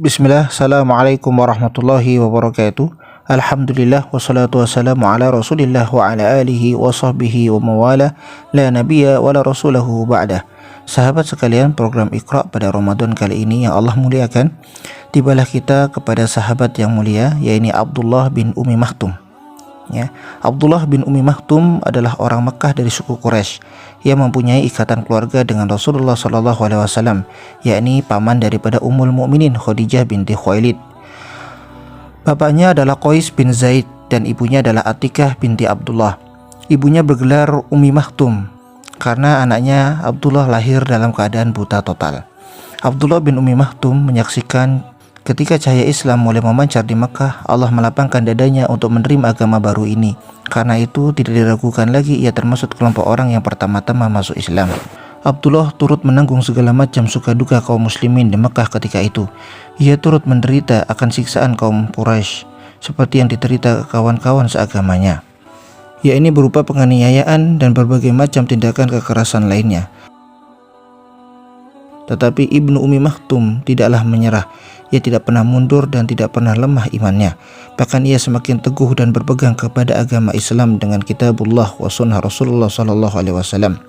Bismillah, Assalamualaikum warahmatullahi wabarakatuh. Alhamdulillah, wassalatu wassalamu ala rasulillah wa ala alihi wa sahbihi wa mawala, la nabiyya wa la rasulahu ba'dah. Sahabat sekalian, program Iqra pada Ramadan kali ini yang Allah muliakan, tibalah kita kepada sahabat yang mulia, yaitu Abdullah bin Ummi Maktum. Abdullah bin Ummi Maktum adalah orang Mekah dari suku Quraisy yang mempunyai ikatan keluarga dengan Rasulullah SAW, yakni paman daripada Ummul Mukminin Khadijah binti Khuwailid. Bapaknya adalah Qais bin Zaid dan ibunya adalah Atikah binti Abdullah. Ibunya bergelar Ummi Maktum karena anaknya Abdullah lahir dalam keadaan buta total. Abdullah bin Ummi Maktum menyaksikan ketika cahaya Islam mulai memancar di Mekah, Allah melapangkan dadanya untuk menerima agama baru ini. Karena itu tidak diragukan lagi ia termasuk kelompok orang yang pertama-tama masuk Islam. Abdullah turut menanggung segala macam suka duka kaum muslimin di Mekah ketika itu. Ia turut menderita akan siksaan kaum Quraisy seperti yang diterita kawan-kawan seagamanya, yakni berupa penganiayaan dan berbagai macam tindakan kekerasan lainnya. Tetapi Ibnu Ummi Maktum tidaklah menyerah. Ia tidak pernah mundur dan tidak pernah lemah imannya. Bahkan ia semakin teguh dan berpegang kepada agama Islam dengan kitabullah wa sunnah Rasulullah SAW.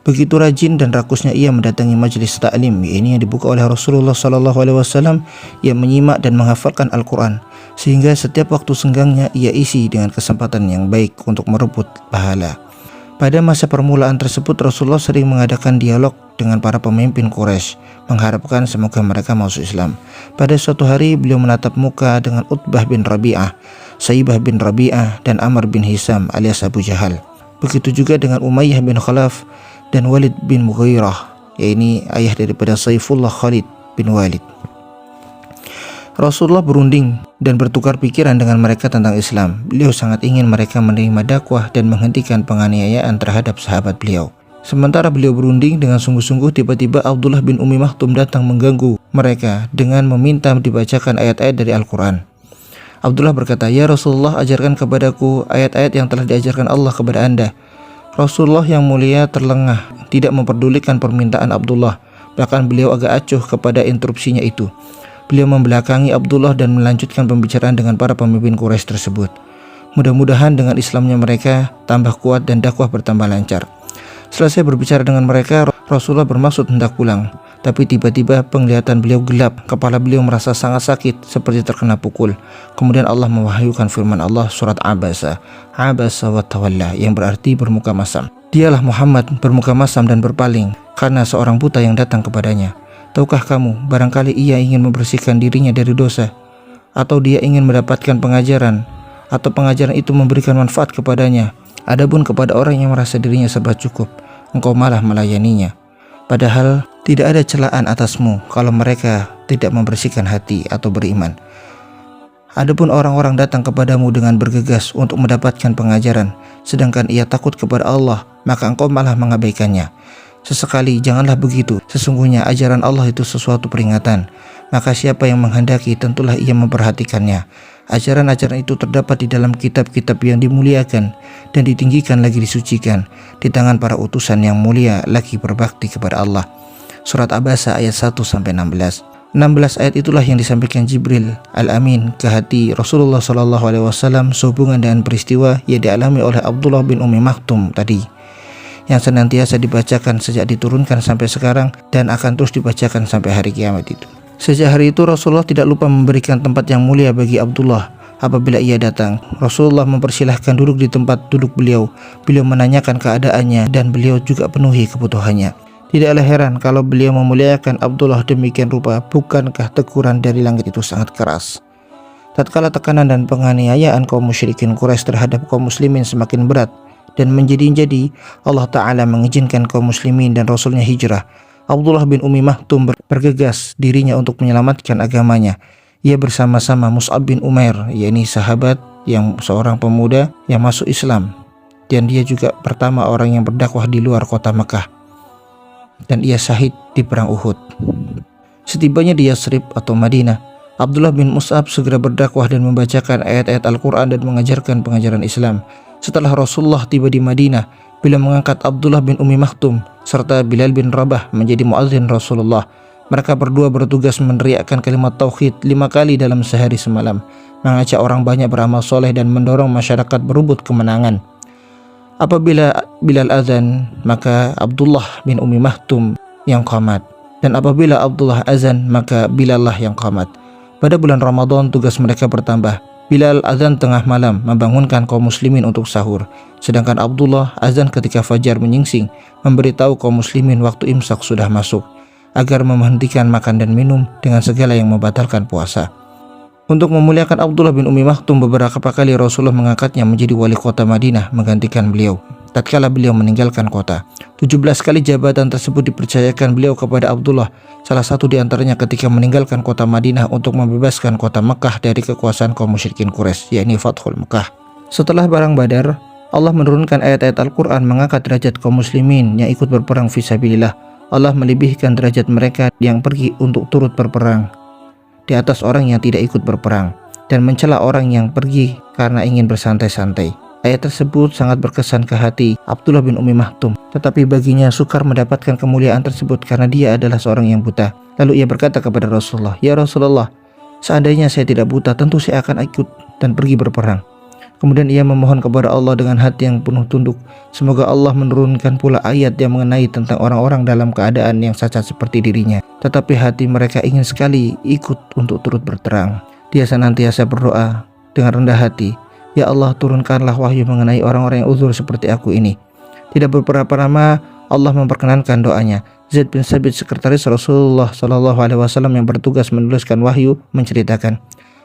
Begitu rajin dan rakusnya ia mendatangi majelis ta'lim, ini yang dibuka oleh Rasulullah SAW. Ia menyimak dan menghafalkan Al-Quran, sehingga setiap waktu senggangnya ia isi dengan kesempatan yang baik untuk merebut pahala. Pada masa permulaan tersebut, Rasulullah sering mengadakan dialog dengan para pemimpin Quraisy, mengharapkan semoga mereka masuk Islam. Pada suatu hari beliau menatap muka dengan Utbah bin Rabi'ah, Saibah bin Rabi'ah, dan Amr bin Hisam alias Abu Jahal. Begitu juga dengan Umayyah bin Khalaf dan Walid bin Mughirah, yaitu ayah daripada Saifullah Khalid bin Walid. Rasulullah berunding dan bertukar pikiran dengan mereka tentang Islam. Beliau sangat ingin mereka menerima dakwah dan menghentikan penganiayaan terhadap sahabat beliau. Sementara beliau berunding dengan sungguh-sungguh, tiba-tiba Abdullah bin Ummi Maktum datang mengganggu mereka dengan meminta dibacakan ayat-ayat dari Al-Quran. Abdullah berkata, "Ya Rasulullah, ajarkan kepadaku ayat-ayat yang telah diajarkan Allah kepada Anda." Rasulullah yang mulia terlengah, tidak memperdulikan permintaan Abdullah. Bahkan beliau agak acuh kepada interupsinya itu. Beliau membelakangi Abdullah dan melanjutkan pembicaraan dengan para pemimpin Quraisy tersebut. Mudah-mudahan dengan Islamnya mereka tambah kuat dan dakwah bertambah lancar. Selesai berbicara dengan mereka, Rasulullah bermaksud hendak pulang. Tapi tiba-tiba penglihatan beliau gelap, kepala beliau merasa sangat sakit seperti terkena pukul. Kemudian Allah mewahyukan firman Allah surat Abasa wa tawalla, yang berarti bermuka masam. Dialah Muhammad bermuka masam dan berpaling karena seorang buta yang datang kepadanya. Tahukah kamu, barangkali ia ingin membersihkan dirinya dari dosa, atau dia ingin mendapatkan pengajaran, atau pengajaran itu memberikan manfaat kepadanya. Adapun kepada orang yang merasa dirinya serba cukup, engkau malah melayaninya. Padahal tidak ada celaan atasmu kalau mereka tidak membersihkan hati atau beriman. Adapun orang-orang datang kepadamu dengan bergegas untuk mendapatkan pengajaran, sedangkan ia takut kepada Allah, maka engkau malah mengabaikannya. Sesekali janganlah begitu, sesungguhnya ajaran Allah itu sesuatu peringatan, maka siapa yang menghendaki tentulah ia memperhatikannya. Ajaran-ajaran itu terdapat di dalam kitab-kitab yang dimuliakan dan ditinggikan lagi disucikan di tangan para utusan yang mulia lagi berbakti kepada Allah. Surat Abasa ayat 1-16. 16 ayat itulah yang disampaikan Jibril Al-Amin ke hati Rasulullah SAW sehubungan dengan peristiwa yang dialami oleh Abdullah bin Ummi Maktum tadi, yang senantiasa dibacakan sejak diturunkan sampai sekarang dan akan terus dibacakan sampai hari kiamat itu. Sejak hari itu Rasulullah tidak lupa memberikan tempat yang mulia bagi Abdullah. Apabila ia datang, Rasulullah mempersilahkan duduk di tempat duduk beliau. Beliau menanyakan keadaannya dan beliau juga penuhi kebutuhannya. Tidaklah heran kalau beliau memuliakan Abdullah demikian rupa. Bukankah teguran dari langit itu sangat keras? Tatkala tekanan dan penganiayaan kaum musyrikin Quraisy terhadap kaum muslimin semakin berat dan menjadi-jadi, Allah Ta'ala mengizinkan kaum muslimin dan Rasulnya hijrah. Abdullah bin Ummi Maktum bergegas dirinya untuk menyelamatkan agamanya. Ia bersama-sama Mus'ab bin Umair, yakni sahabat yang seorang pemuda yang masuk Islam, dan dia juga pertama orang yang berdakwah di luar kota Mekah, dan ia syahid di perang Uhud. Setibanya di Yasrib atau Madinah, Abdullah bin Mus'ab segera berdakwah dan membacakan ayat-ayat Al-Quran dan mengajarkan pengajaran Islam. Setelah Rasulullah tiba di Madinah, beliau mengangkat Abdullah bin Ummi Maktum serta Bilal bin Rabah menjadi muadzin Rasulullah. Mereka berdua bertugas meneriakkan kalimat tauhid 5 kali dalam sehari semalam, mengajak orang banyak beramal soleh dan mendorong masyarakat berebut kemenangan. Apabila Bilal azan, maka Abdullah bin Ummi Maktum yang qamat, dan apabila Abdullah azan, maka Bilal lah yang qamat. Pada bulan Ramadan tugas mereka bertambah. Bilal azan tengah malam membangunkan kaum muslimin untuk sahur, sedangkan Abdullah azan ketika fajar menyingsing, memberitahu kaum muslimin waktu imsak sudah masuk, agar menghentikan makan dan minum dengan segala yang membatalkan puasa. Untuk memuliakan Abdullah bin Ummi Maktum, beberapa kali Rasulullah mengangkatnya menjadi wali kota Madinah menggantikan beliau tatkala beliau meninggalkan kota. 17 kali jabatan tersebut dipercayakan beliau kepada Abdullah, salah satu di antaranya ketika meninggalkan kota Madinah untuk membebaskan kota Mekah dari kekuasaan kaum musyrikin Quraisy, yakni Fathul Mekah. Setelah perang Badar, Allah menurunkan ayat-ayat Al-Quran mengangkat derajat kaum muslimin yang ikut berperang fisabilillah. Allah melebihkan derajat mereka yang pergi untuk turut berperang di atas orang yang tidak ikut berperang, dan mencela orang yang pergi karena ingin bersantai-santai. Ayat tersebut sangat berkesan ke hati Abdullah bin Ummi Maktum, tetapi baginya sukar mendapatkan kemuliaan tersebut karena dia adalah seorang yang buta. Lalu ia berkata kepada Rasulullah, "Ya Rasulullah, seandainya saya tidak buta, tentu saya akan ikut dan pergi berperang." Kemudian ia memohon kepada Allah dengan hati yang penuh tunduk, semoga Allah menurunkan pula ayat yang mengenai tentang orang-orang dalam keadaan yang cacat seperti dirinya, tetapi hati mereka ingin sekali ikut untuk turut berperang. Dia senantiasa berdoa dengan rendah hati, "Ya Allah, turunkanlah wahyu mengenai orang-orang yang uzur seperti aku ini." Tidak beberapa lama Allah memperkenankan doanya. Zaid bin Sabit, sekretaris Rasulullah SAW yang bertugas menuliskan wahyu, menceritakan,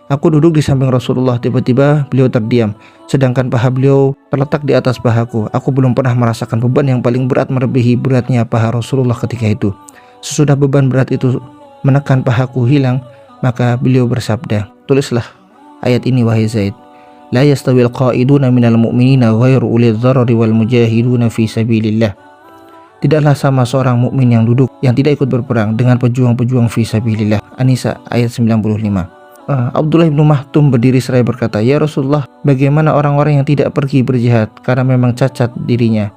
"Aku duduk di samping Rasulullah, tiba-tiba beliau terdiam, sedangkan paha beliau terletak di atas pahaku. Aku belum pernah merasakan beban yang paling berat melebihi beratnya paha Rasulullah ketika itu. Sesudah beban berat itu menekan pahaku hilang, maka beliau bersabda, 'Tulislah ayat ini wahai Zaid. La yastawil qa'iduna minal mu'minina ghairu ulil dharari wal mujahiduna fi sabilillah.' Tidaklah sama seorang mukmin yang duduk yang tidak ikut berperang dengan pejuang-pejuang fi sabilillah." An-Nisa ayat 95. Abdullah bin Maktum berdiri seraya berkata, "Ya Rasulullah, bagaimana orang-orang yang tidak pergi berjihad karena memang cacat dirinya?"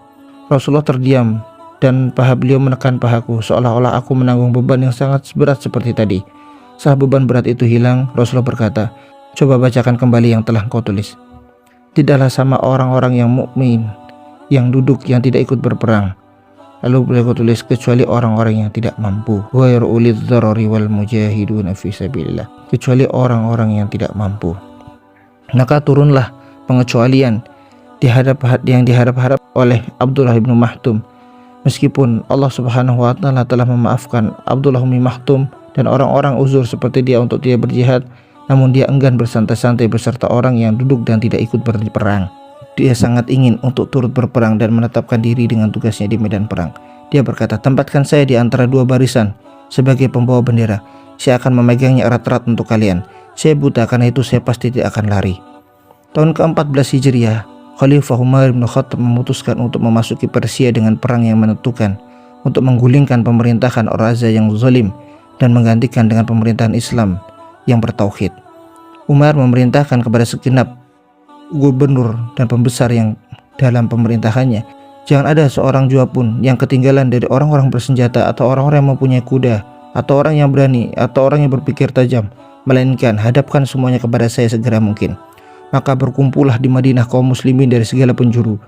Rasulullah terdiam dan paha beliau menekan pahaku, seolah-olah aku menanggung beban yang sangat berat seperti tadi. Saat beban berat itu hilang, Rasulullah berkata, "Coba bacakan kembali yang telah kau tulis. Tidaklah sama orang-orang yang mukmin yang duduk yang tidak ikut berperang." Lalu beliau tulis, "Kecuali orang-orang yang tidak mampu, ghairu ulil dharari wal mujahiduna fi sabilillah." Kecuali orang-orang yang tidak mampu. Maka turunlah pengecualian yang diharap-harap oleh Abdullah bin Maktum. Meskipun Allah Subhanahu wa taala telah memaafkan Abdullah bin Maktum dan orang-orang uzur seperti dia untuk tidak berjihad, namun dia enggan bersantai-santai beserta orang yang duduk dan tidak ikut berperang. Dia sangat ingin untuk turut berperang dan menetapkan diri dengan tugasnya di medan perang. Dia berkata, "Tempatkan saya di antara dua barisan sebagai pembawa bendera. Saya akan memegangnya erat-erat untuk kalian. Saya buta, karena itu saya pasti tidak akan lari." Tahun ke-14 Hijriah, Khalifah Umar bin Khattab memutuskan untuk memasuki Persia dengan perang yang menentukan, untuk menggulingkan pemerintahan Ar-Raza yang zalim dan menggantikan dengan pemerintahan Islam yang bertauhid. Umar memerintahkan kepada segenap gubernur dan pembesar yang dalam pemerintahannya, jangan ada seorang jua pun yang ketinggalan dari orang-orang bersenjata atau orang-orang yang mempunyai kuda atau orang yang berani atau orang yang berpikir tajam, melainkan hadapkan semuanya kepada saya segera mungkin. Maka berkumpullah di Madinah kaum muslimin dari segala penjuru,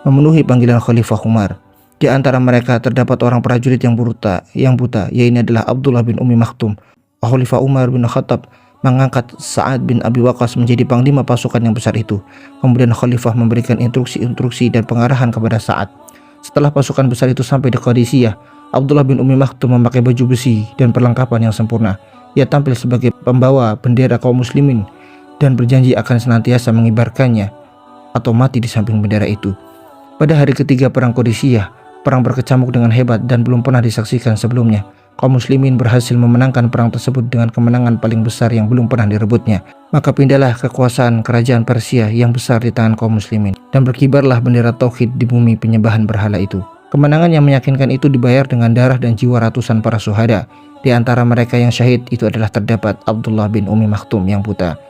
memenuhi panggilan Khalifah Umar. Di antara mereka terdapat orang prajurit yang buta, yaitu adalah Abdullah bin Ummi Maktum. Khalifah Umar bin Khattab mengangkat Sa'ad bin Abi Waqqas menjadi panglima pasukan yang besar itu. Kemudian Khalifah memberikan instruksi dan pengarahan kepada Sa'ad. Setelah pasukan besar itu sampai di Qadisiyah, Abdullah bin Ummi Maktum memakai baju besi dan perlengkapan yang sempurna. Ia tampil sebagai pembawa bendera kaum muslimin dan berjanji akan senantiasa mengibarkannya atau mati di samping bendera itu. Pada hari ketiga perang Qadisiyah, perang berkecamuk dengan hebat dan belum pernah disaksikan sebelumnya. Kaum muslimin berhasil memenangkan perang tersebut dengan kemenangan paling besar yang belum pernah direbutnya. Maka pindahlah kekuasaan kerajaan Persia yang besar di tangan kaum muslimin, dan berkibarlah bendera tauhid di bumi penyembahan berhala itu. Kemenangan yang meyakinkan itu dibayar dengan darah dan jiwa ratusan para syuhada. Di antara mereka yang syahid itu adalah terdapat Abdullah bin Ummi Maktum yang buta.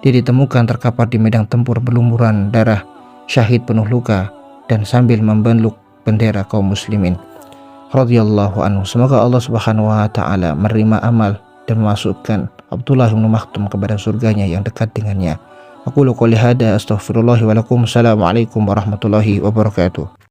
Dia ditemukan terkapar di medan tempur berlumuran darah, syahid penuh luka, dan sambil membeluk bendera kaum muslimin. radhiyallahu anhu. Semoga Allah Subhanahu wa taala menerima amal dan memasukkan Abdullah bin Maktum kepada surganya yang dekat dengannya. Aku qouli hada astaghfirullah wa lakum. Assalamualaikum warahmatullahi wabarakatuh.